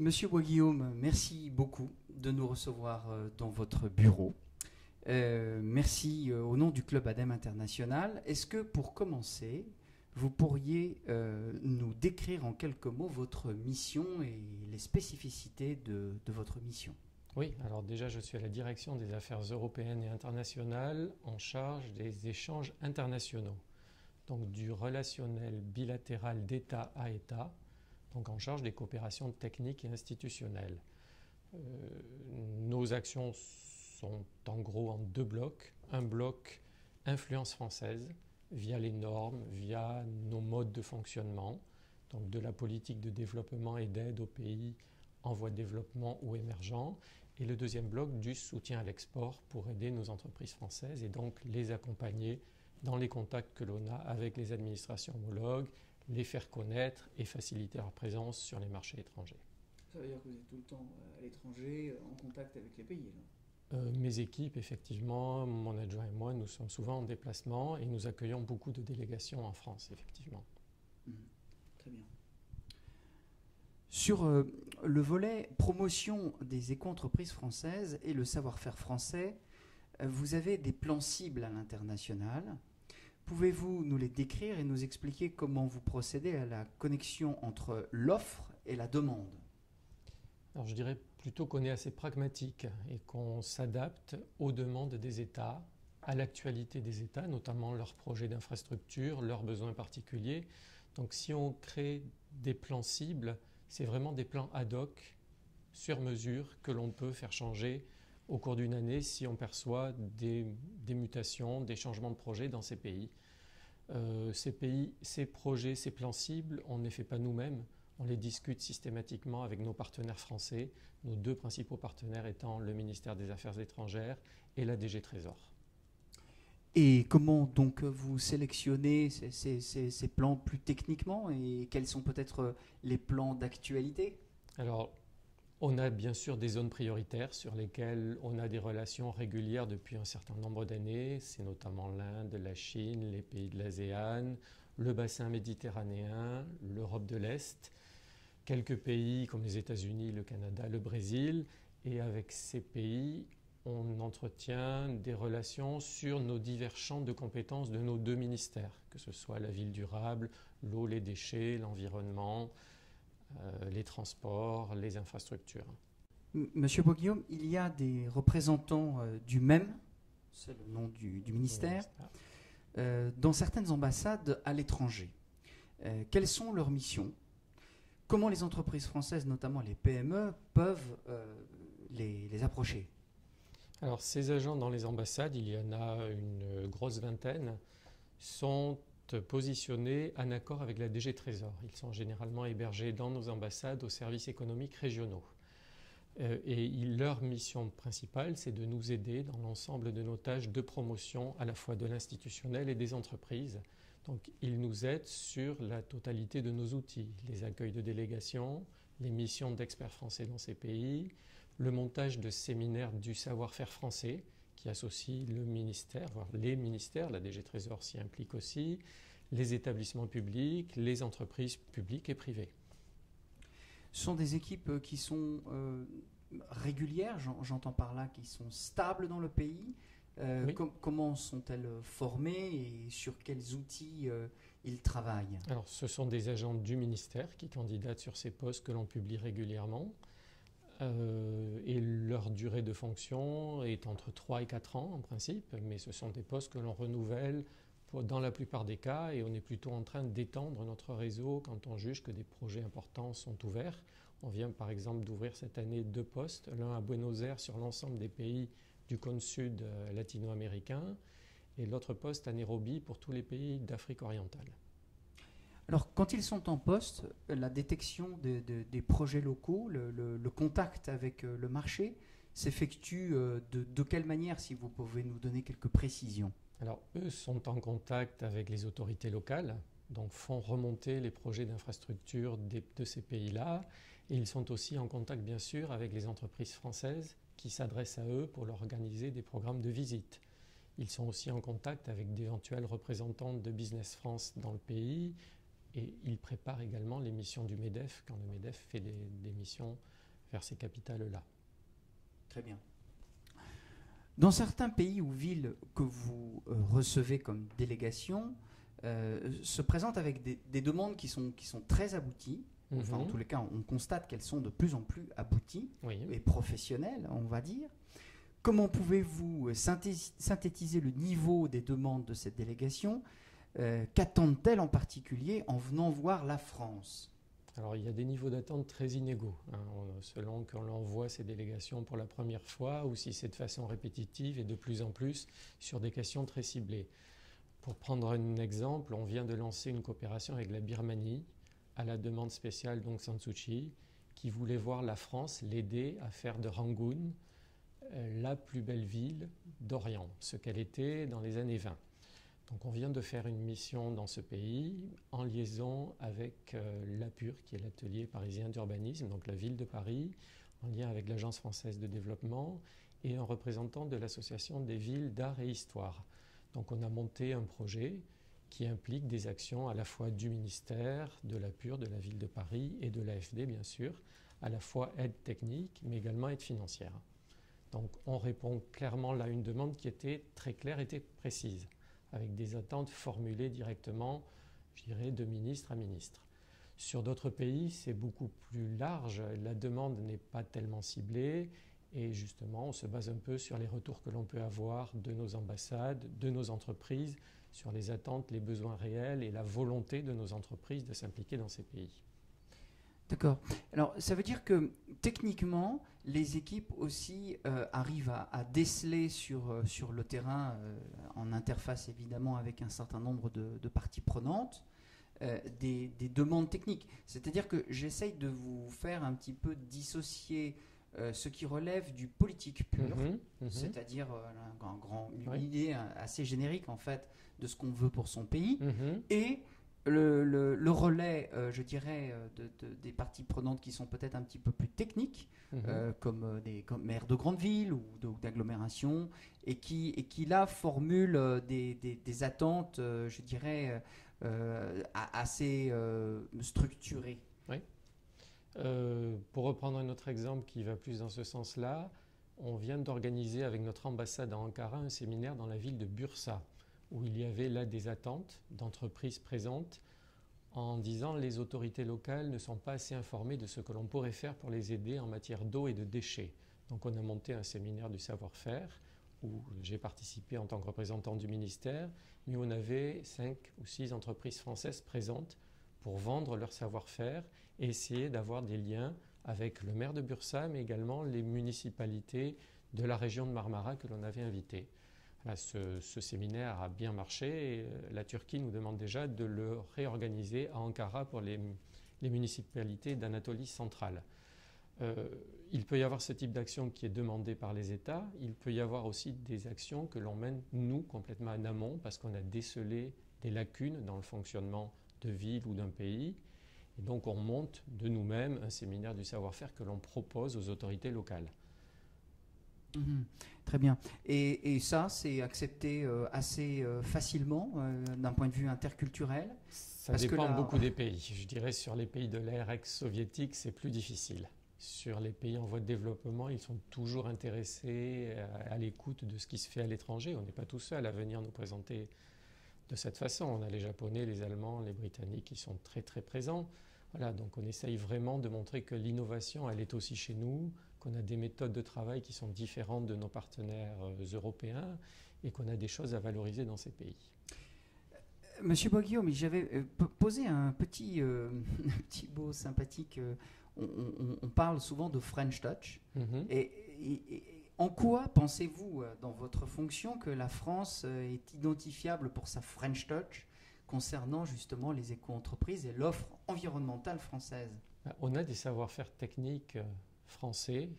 Monsieur Bois-Guillaume, merci beaucoup de nous recevoir dans votre bureau. Merci au nom du Club ADEME International. Est-ce que pour commencer, vous pourriez nous décrire en quelques mots votre mission et les spécificités de votre mission? Oui, alors déjà je suis à la direction des affaires européennes et internationales en charge des échanges internationaux, donc du relationnel bilatéral d'État à État, donc en charge des coopérations techniques et institutionnelles. Nos actions sont en gros en deux blocs. Un bloc influence française via les normes, via nos modes de fonctionnement, donc de la politique de développement et d'aide aux pays en voie de développement ou émergents. Et le deuxième bloc du soutien à l'export pour aider nos entreprises françaises et donc les accompagner dans les contacts que l'on a avec les administrations homologues, les faire connaître et faciliter leur présence sur les marchés étrangers. Ça veut dire que vous êtes tout le temps à l'étranger, en contact avec les pays, là. Mes équipes, effectivement, mon adjoint et moi, nous sommes souvent en déplacement et nous accueillons beaucoup de délégations en France, effectivement. Très bien. Sur le volet promotion des éco-entreprises françaises et le savoir-faire français, vous avez des plans cibles à l'international. Pouvez-vous nous les décrire et nous expliquer comment vous procédez à la connexion entre l'offre et la demande? Alors je dirais plutôt qu'on est assez pragmatique et qu'on s'adapte aux demandes des États, à l'actualité des États, notamment leurs projets d'infrastructure, leurs besoins particuliers. Donc si on crée des plans cibles, c'est vraiment des plans ad hoc, sur mesure, que l'on peut faire changer au cours d'une année si on perçoit des mutations, des changements de projets dans ces pays. Ces projets, ces plans cibles, on ne les fait pas nous-mêmes. On les discute systématiquement avec nos partenaires français, nos deux principaux partenaires étant le ministère des Affaires étrangères et la DG Trésor. Et comment donc vous sélectionnez ces plans plus techniquement et quels sont peut-être les plans d'actualité? Alors, on a bien sûr des zones prioritaires sur lesquelles on a des relations régulières depuis un certain nombre d'années. C'est notamment l'Inde, la Chine, les pays de l'ASEAN, le bassin méditerranéen, l'Europe de l'Est, quelques pays comme les États-Unis, le Canada, le Brésil. Et avec ces pays, on entretient des relations sur nos divers champs de compétences de nos deux ministères, que ce soit la ville durable, l'eau, les déchets, l'environnement, les transports, les infrastructures. Monsieur Bois-Guillaume, il y a des représentants du MEM, c'est le nom du ministère, dans certaines ambassades à l'étranger. Quelles sont leurs missions? Comment les entreprises françaises, notamment les PME, peuvent les approcher? Alors ces agents dans les ambassades, il y en a une grosse vingtaine, sont positionnés en accord avec la DG Trésor. Ils sont généralement hébergés dans nos ambassades aux services économiques régionaux. Et leur mission principale, c'est de nous aider dans l'ensemble de nos tâches de promotion à la fois de l'institutionnel et des entreprises. Donc ils nous aident sur la totalité de nos outils, les accueils de délégations, les missions d'experts français dans ces pays, le montage de séminaires du savoir-faire français qui associe le ministère, voire les ministères, la DG Trésor s'y implique aussi, les établissements publics, les entreprises publiques et privées. Ce sont des équipes qui sont régulières, j'entends par là, qui sont stables dans le pays. Oui. Comment sont-elles formées et sur quels outils ils travaillent? Alors, ce sont des agents du ministère qui candidatent sur ces postes que l'on publie régulièrement. Et leur durée de fonction est entre 3 et 4 ans en principe, mais ce sont des postes que l'on renouvelle dans la plupart des cas et on est plutôt en train d'étendre notre réseau quand on juge que des projets importants sont ouverts. On vient par exemple d'ouvrir cette année 2 postes, l'un à Buenos Aires sur l'ensemble des pays du cône sud latino-américain et l'autre poste à Nairobi pour tous les pays d'Afrique orientale. Alors, quand ils sont en poste, la détection des projets locaux, le contact avec le marché s'effectue de quelle manière, si vous pouvez nous donner quelques précisions? Alors, eux sont en contact avec les autorités locales, donc font remonter les projets d'infrastructure de ces pays-là. Et ils sont aussi en contact, bien sûr, avec les entreprises françaises qui s'adressent à eux pour leur organiser des programmes de visite. Ils sont aussi en contact avec d'éventuels représentants de Business France dans le pays. Et il prépare également les missions du MEDEF, quand le MEDEF fait des missions vers ces capitales-là. Très bien. Dans certains pays ou villes que vous recevez comme délégation, se présentent avec des demandes qui sont très abouties. Enfin, en tous les cas, on constate qu'elles sont de plus en plus abouties et professionnelles, on va dire. Comment pouvez-vous synthétiser le niveau des demandes de cette délégation? Qu'attendent-elles en particulier en venant voir la France? Alors, il y a des niveaux d'attente très inégaux, hein, selon qu'on envoie ces délégations pour la première fois ou si c'est de façon répétitive et de plus en plus sur des questions très ciblées. Pour prendre un exemple, on vient de lancer une coopération avec la Birmanie à la demande spéciale d'Aung San Suu Kyi, qui voulait voir la France l'aider à faire de Rangoon la plus belle ville d'Orient, ce qu'elle était dans les années 20. Donc on vient de faire une mission dans ce pays en liaison avec l'APUR, qui est l'atelier parisien d'urbanisme, donc la ville de Paris, en lien avec l'Agence française de développement et un représentant de l'Association des villes d'art et histoire. Donc on a monté un projet qui implique des actions à la fois du ministère, de l'APUR, de la ville de Paris et de l'AFD bien sûr, à la fois aide technique mais également aide financière. Donc on répond clairement là à une demande qui était très claire et très précise, avec des attentes formulées directement, je dirais, de ministre à ministre. Sur d'autres pays, c'est beaucoup plus large, la demande n'est pas tellement ciblée et justement, on se base un peu sur les retours que l'on peut avoir de nos ambassades, de nos entreprises, sur les attentes, les besoins réels et la volonté de nos entreprises de s'impliquer dans ces pays. D'accord. Alors, ça veut dire que techniquement, les équipes aussi arrivent à déceler sur le terrain, en interface évidemment avec un certain nombre de parties prenantes, des demandes techniques. C'est-à-dire que j'essaye de vous faire un petit peu dissocier ce qui relève du politique pur, c'est-à-dire une idée assez générique en fait de ce qu'on veut pour son pays, et le relais, je dirais, des parties prenantes qui sont peut-être un petit peu plus techniques, comme maires de grandes villes ou d'agglomérations, et qui là formulent des attentes, je dirais, assez structurées. Oui. Pour reprendre un autre exemple qui va plus dans ce sens-là, on vient d'organiser avec notre ambassade à Ankara un séminaire dans la ville de Bursa, où il y avait là des attentes d'entreprises présentes en disant que les autorités locales ne sont pas assez informées de ce que l'on pourrait faire pour les aider en matière d'eau et de déchets. Donc on a monté un séminaire du savoir-faire où j'ai participé en tant que représentant du ministère, mais on avait 5 ou 6 entreprises françaises présentes pour vendre leur savoir-faire et essayer d'avoir des liens avec le maire de Bursa, mais également les municipalités de la région de Marmara que l'on avait invitées. Ce séminaire a bien marché et la Turquie nous demande déjà de le réorganiser à Ankara pour les municipalités d'Anatolie centrale. Il peut y avoir ce type d'action qui est demandé par les États. Il peut y avoir aussi des actions que l'on mène, nous, complètement en amont, parce qu'on a décelé des lacunes dans le fonctionnement de ville ou d'un pays. Et donc on monte de nous-mêmes un séminaire du savoir-faire que l'on propose aux autorités locales. Très bien. Et ça, c'est accepté assez facilement d'un point de vue interculturel? Ça dépend beaucoup des pays. Je dirais sur les pays de l'ère ex-soviétique, c'est plus difficile. Sur les pays en voie de développement, ils sont toujours intéressés à l'écoute de ce qui se fait à l'étranger. On n'est pas tout seul à venir nous présenter de cette façon. On a les Japonais, les Allemands, les Britanniques qui sont très très présents. Voilà, donc on essaye vraiment de montrer que l'innovation, elle est aussi chez nous, qu'on a des méthodes de travail qui sont différentes de nos partenaires européens et qu'on a des choses à valoriser dans ces pays. Monsieur Bois-Guillaume, j'avais posé un petit mot sympathique. On parle souvent de French Touch. Et en quoi pensez-vous, dans votre fonction, que la France est identifiable pour sa French Touch concernant justement les éco-entreprises et l'offre environnementale française? On a des savoir-faire techniques français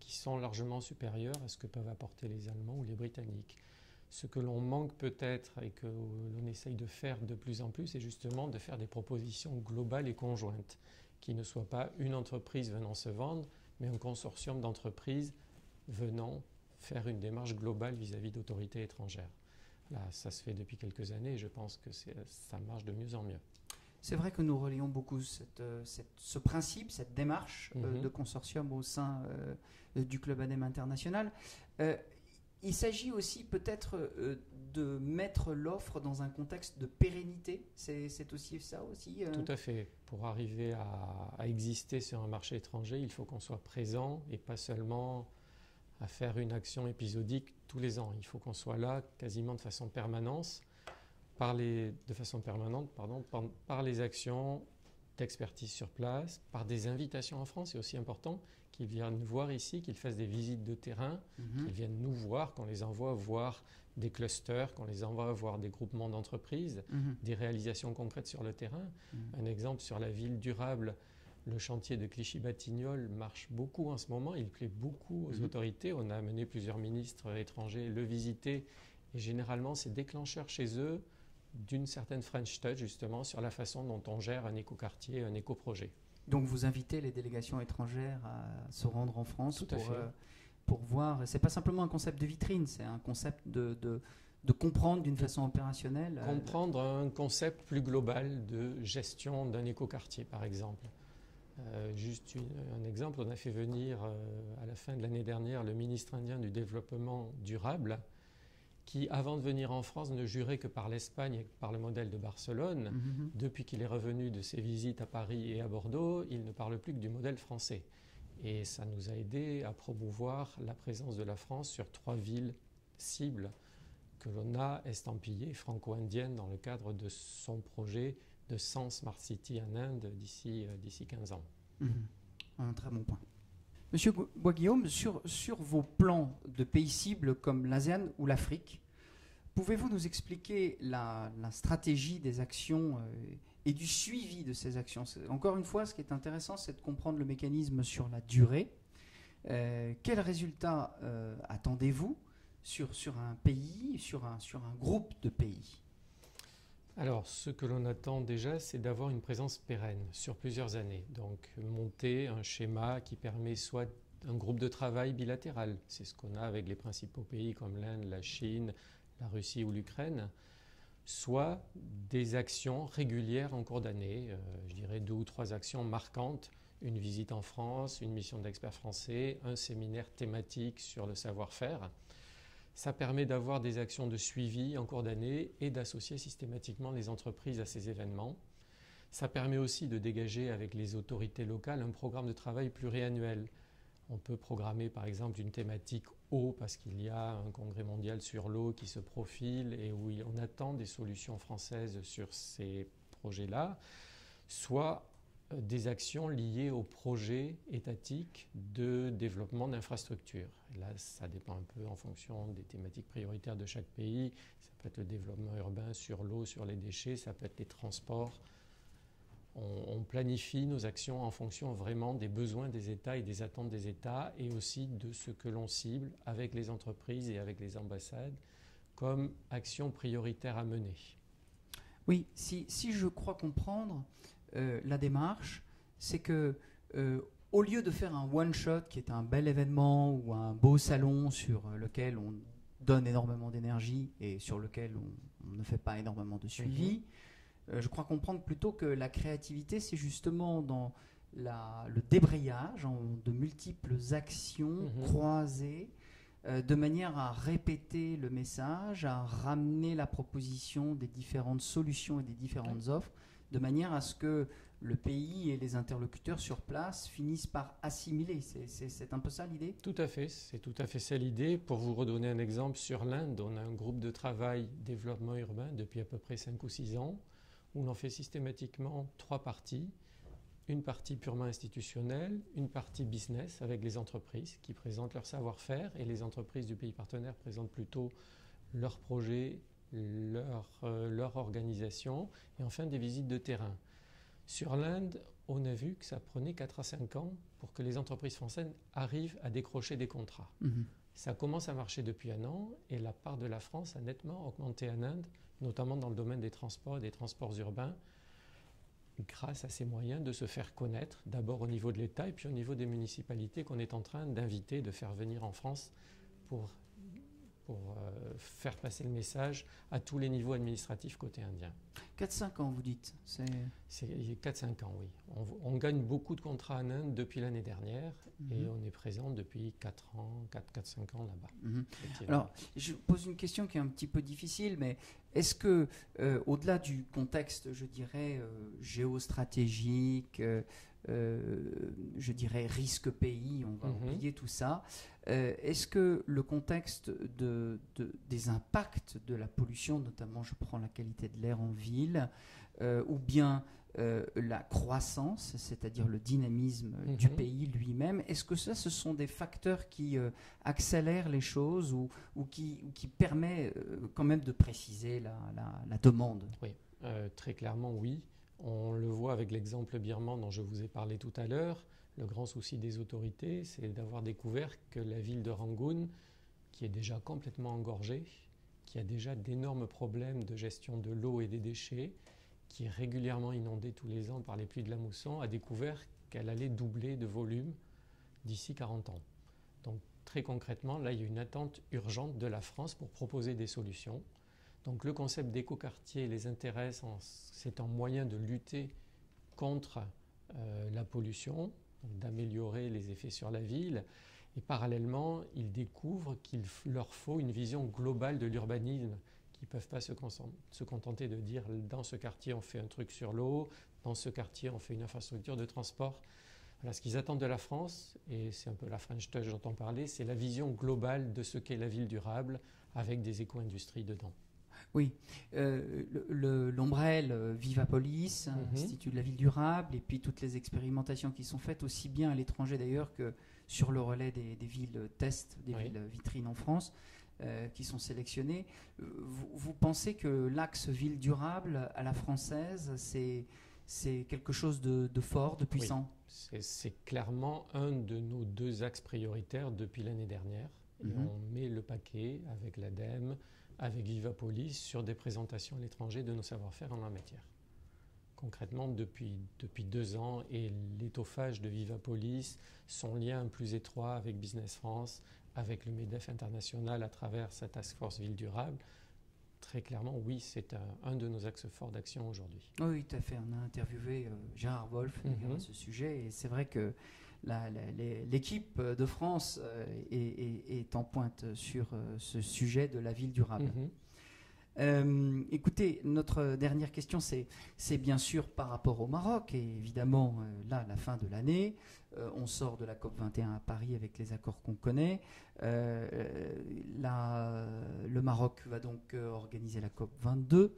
qui sont largement supérieurs à ce que peuvent apporter les Allemands ou les Britanniques. Ce que l'on manque peut-être et que l'on essaye de faire de plus en plus, c'est justement de faire des propositions globales et conjointes, qui ne soient pas une entreprise venant se vendre, mais un consortium d'entreprises venant faire une démarche globale vis-à-vis d'autorités étrangères. Là, ça se fait depuis quelques années et je pense que ça marche de mieux en mieux. C'est vrai que nous relayons beaucoup ce principe, cette démarche de consortium au sein du Club ADEME International. Il s'agit aussi peut-être de mettre l'offre dans un contexte de pérennité. C'est aussi ça aussi Tout à fait. Pour arriver à exister sur un marché étranger, il faut qu'on soit présent et pas seulement à faire une action épisodique tous les ans. Il faut qu'on soit là quasiment de façon permanente, par les actions d'expertise sur place, par des invitations en France. C'est aussi important qu'ils viennent nous voir ici, qu'ils fassent des visites de terrain, qu'ils viennent nous voir, qu'on les envoie voir des clusters, qu'on les envoie voir des groupements d'entreprises, des réalisations concrètes sur le terrain. Un exemple sur la ville durable, le chantier de Clichy-Batignolles marche beaucoup en ce moment, il plaît beaucoup aux autorités. On a amené plusieurs ministres étrangers le visiter et généralement c'est déclencheur chez eux d'une certaine French touch justement sur la façon dont on gère un écoquartier, un éco-projet. Donc vous invitez les délégations étrangères à se rendre en France Tout à fait. Pour voir. C'est pas simplement un concept de vitrine, c'est un concept de comprendre d'une façon opérationnelle. Comprendre un concept plus global de gestion d'un écoquartier par exemple. Juste un exemple, on a fait venir à la fin de l'année dernière le ministre indien du développement durable qui, avant de venir en France, ne jurait que par l'Espagne et par le modèle de Barcelone. Depuis qu'il est revenu de ses visites à Paris et à Bordeaux, il ne parle plus que du modèle français. Et ça nous a aidé à promouvoir la présence de la France sur 3 villes cibles que l'on a estampillées franco-indiennes dans le cadre de son projet de 100 Smart City en Inde d'ici 15 ans. Un très bon point. Monsieur Bois-Guillaume, sur vos plans de pays cibles comme l'ASEAN ou l'Afrique, pouvez-vous nous expliquer la stratégie des actions et du suivi de ces actions? Encore une fois, ce qui est intéressant, c'est de comprendre le mécanisme sur la durée. Quels résultats attendez-vous sur un pays, sur un groupe de pays? Alors, ce que l'on attend déjà, c'est d'avoir une présence pérenne sur plusieurs années. Donc, monter un schéma qui permet soit un groupe de travail bilatéral, c'est ce qu'on a avec les principaux pays comme l'Inde, la Chine, la Russie ou l'Ukraine, soit des actions régulières en cours d'année, je dirais 2 ou 3 actions marquantes, une visite en France, une mission d'experts français, un séminaire thématique sur le savoir-faire. Ça permet d'avoir des actions de suivi en cours d'année et d'associer systématiquement les entreprises à ces événements. Ça permet aussi de dégager avec les autorités locales un programme de travail pluriannuel. On peut programmer par exemple une thématique eau parce qu'il y a un congrès mondial sur l'eau qui se profile et où on attend des solutions françaises sur ces projets-là, soit des actions liées aux projets étatiques de développement d'infrastructures. Là, ça dépend un peu en fonction des thématiques prioritaires de chaque pays. Ça peut être le développement urbain sur l'eau, sur les déchets, ça peut être les transports. On planifie nos actions en fonction vraiment des besoins des États et des attentes des États et aussi de ce que l'on cible avec les entreprises et avec les ambassades comme actions prioritaires à mener. Oui, si je crois comprendre, la démarche, c'est que au lieu de faire un one-shot qui est un bel événement ou un beau salon sur lequel on donne énormément d'énergie et sur lequel on ne fait pas énormément de suivi, je crois comprendre plutôt que la créativité, c'est justement dans le débrayage de multiples actions croisées de manière à répéter le message, à ramener la proposition des différentes solutions et des différentes offres, de manière à ce que le pays et les interlocuteurs sur place finissent par assimiler. C'est un peu ça l'idée? Tout à fait, c'est tout à fait ça l'idée. Pour vous redonner un exemple, sur l'Inde, on a un groupe de travail développement urbain depuis à peu près 5 ou 6 ans, où l'on fait systématiquement 3 parties. Une partie purement institutionnelle, une partie business avec les entreprises qui présentent leur savoir-faire et les entreprises du pays partenaire présentent plutôt leurs projets, leur organisation et enfin des visites de terrain. Sur l'Inde, on a vu que ça prenait 4 à 5 ans pour que les entreprises françaises arrivent à décrocher des contrats. Ça commence à marcher depuis 1 an et la part de la France a nettement augmenté en Inde, notamment dans le domaine des transports et des transports urbains, grâce à ces moyens de se faire connaître, d'abord au niveau de l'État et puis au niveau des municipalités qu'on est en train d'inviter, de faire venir en France pour pour faire passer le message à tous les niveaux administratifs côté indien. 4-5 ans, vous dites? C'est 4-5 ans, oui. On gagne beaucoup de contrats en Inde depuis l'année dernière et on est présent depuis 4-5 ans là-bas. Alors, je pose une question qui est un petit peu difficile, mais est-ce que, au-delà du contexte, je dirais, géostratégique, je dirais risque pays, on va oublier tout ça, est-ce que le contexte des impacts de la pollution, notamment je prends la qualité de l'air en ville, ou bien la croissance, c'est-à-dire le dynamisme du pays lui-même, est-ce que ça, ce sont des facteurs qui accélèrent les choses ou qui permet quand même de préciser la demande? Oui, très clairement oui. On le voit avec l'exemple birman dont je vous ai parlé tout à l'heure. Le grand souci des autorités, c'est d'avoir découvert que la ville de Rangoon, qui est déjà complètement engorgée, qui a déjà d'énormes problèmes de gestion de l'eau et des déchets, qui est régulièrement inondée tous les ans par les pluies de la mousson, a découvert qu'elle allait doubler de volume d'ici 40 ans. Donc très concrètement, là, il y a une attente urgente de la France pour proposer des solutions. Donc le concept d'écoquartier les intéresse, c'est un moyen de lutter contre la pollution, d'améliorer les effets sur la ville. Et parallèlement, ils découvrent qu'il leur faut une vision globale de l'urbanisme, qui ne peuvent pas se contenter de dire dans ce quartier on fait un truc sur l'eau, dans ce quartier on fait une infrastructure de transport. Voilà, ce qu'ils attendent de la France, et c'est un peu la French Touch dont on parlait, c'est la vision globale de ce qu'est la ville durable avec des éco-industries dedans. Oui, l'ombrelle Vivapolis, Institut de la ville durable, et puis toutes les expérimentations qui sont faites aussi bien à l'étranger d'ailleurs que sur le relais des villes tests, des villes vitrines en France, qui sont sélectionnées. Vous pensez que l'axe ville durable à la française, c'est quelque chose de fort, de puissant? Oui, c'est clairement un de nos 2 axes prioritaires depuis l'année dernière. Et on met le paquet avec l'ADEME, avec Vivapolis, sur des présentations à l'étranger de nos savoir-faire en la matière. Concrètement, depuis 2 ans, et l'étoffage de Vivapolis, son lien plus étroit avec Business France, avec le MEDEF international à travers sa task force ville durable, très clairement, oui, c'est un de nos axes forts d'action aujourd'hui. Oui, tout à fait. On a interviewé Gérard Wolf à ce sujet, et c'est vrai que l'équipe de France est en pointe sur ce sujet de la ville durable. Écoutez, notre dernière question, c'est bien sûr par rapport au Maroc, et évidemment, là, la fin de l'année, on sort de la COP21 à Paris avec les accords qu'on connaît. Le Maroc va donc organiser la COP22.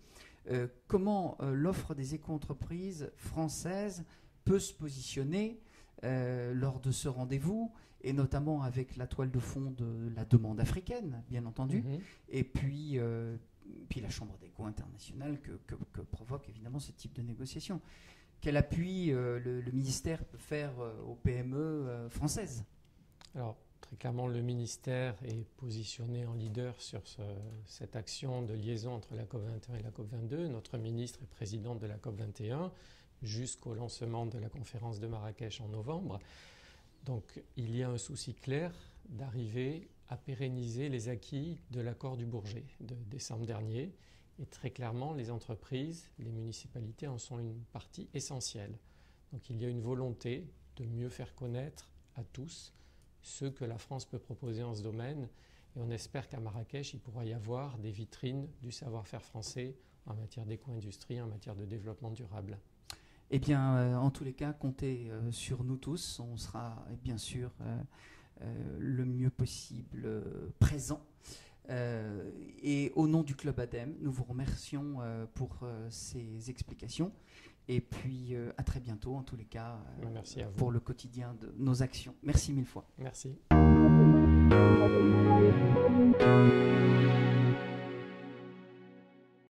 Comment l'offre des éco-entreprises françaises peut se positionner lors de ce rendez-vous, et notamment avec la toile de fond de la demande africaine, bien entendu, et puis la Chambre d'écho internationale que provoque évidemment ce type de négociation. Quel appui le ministère peut faire aux PME françaises? Alors, très clairement, le ministère est positionné en leader sur cette action de liaison entre la COP21 et la COP22. Notre ministre est présidente de la COP21 jusqu'au lancement de la conférence de Marrakech en novembre. Donc, il y a un souci clair d'arriver à pérenniser les acquis de l'accord du Bourget de décembre dernier. Et très clairement, les entreprises, les municipalités en sont une partie essentielle. Donc il y a une volonté de mieux faire connaître à tous ce que la France peut proposer en ce domaine. Et on espère qu'à Marrakech, il pourra y avoir des vitrines du savoir-faire français en matière d'éco-industrie, en matière de développement durable. Eh bien, en tous les cas, comptez sur nous tous. On sera bien sûr le mieux possible présent. Et au nom du Club ADEME, nous vous remercions pour ces explications. Et puis à très bientôt, en tous les cas, merci à vous. Pour le quotidien de nos actions. Merci 1000 fois. Merci.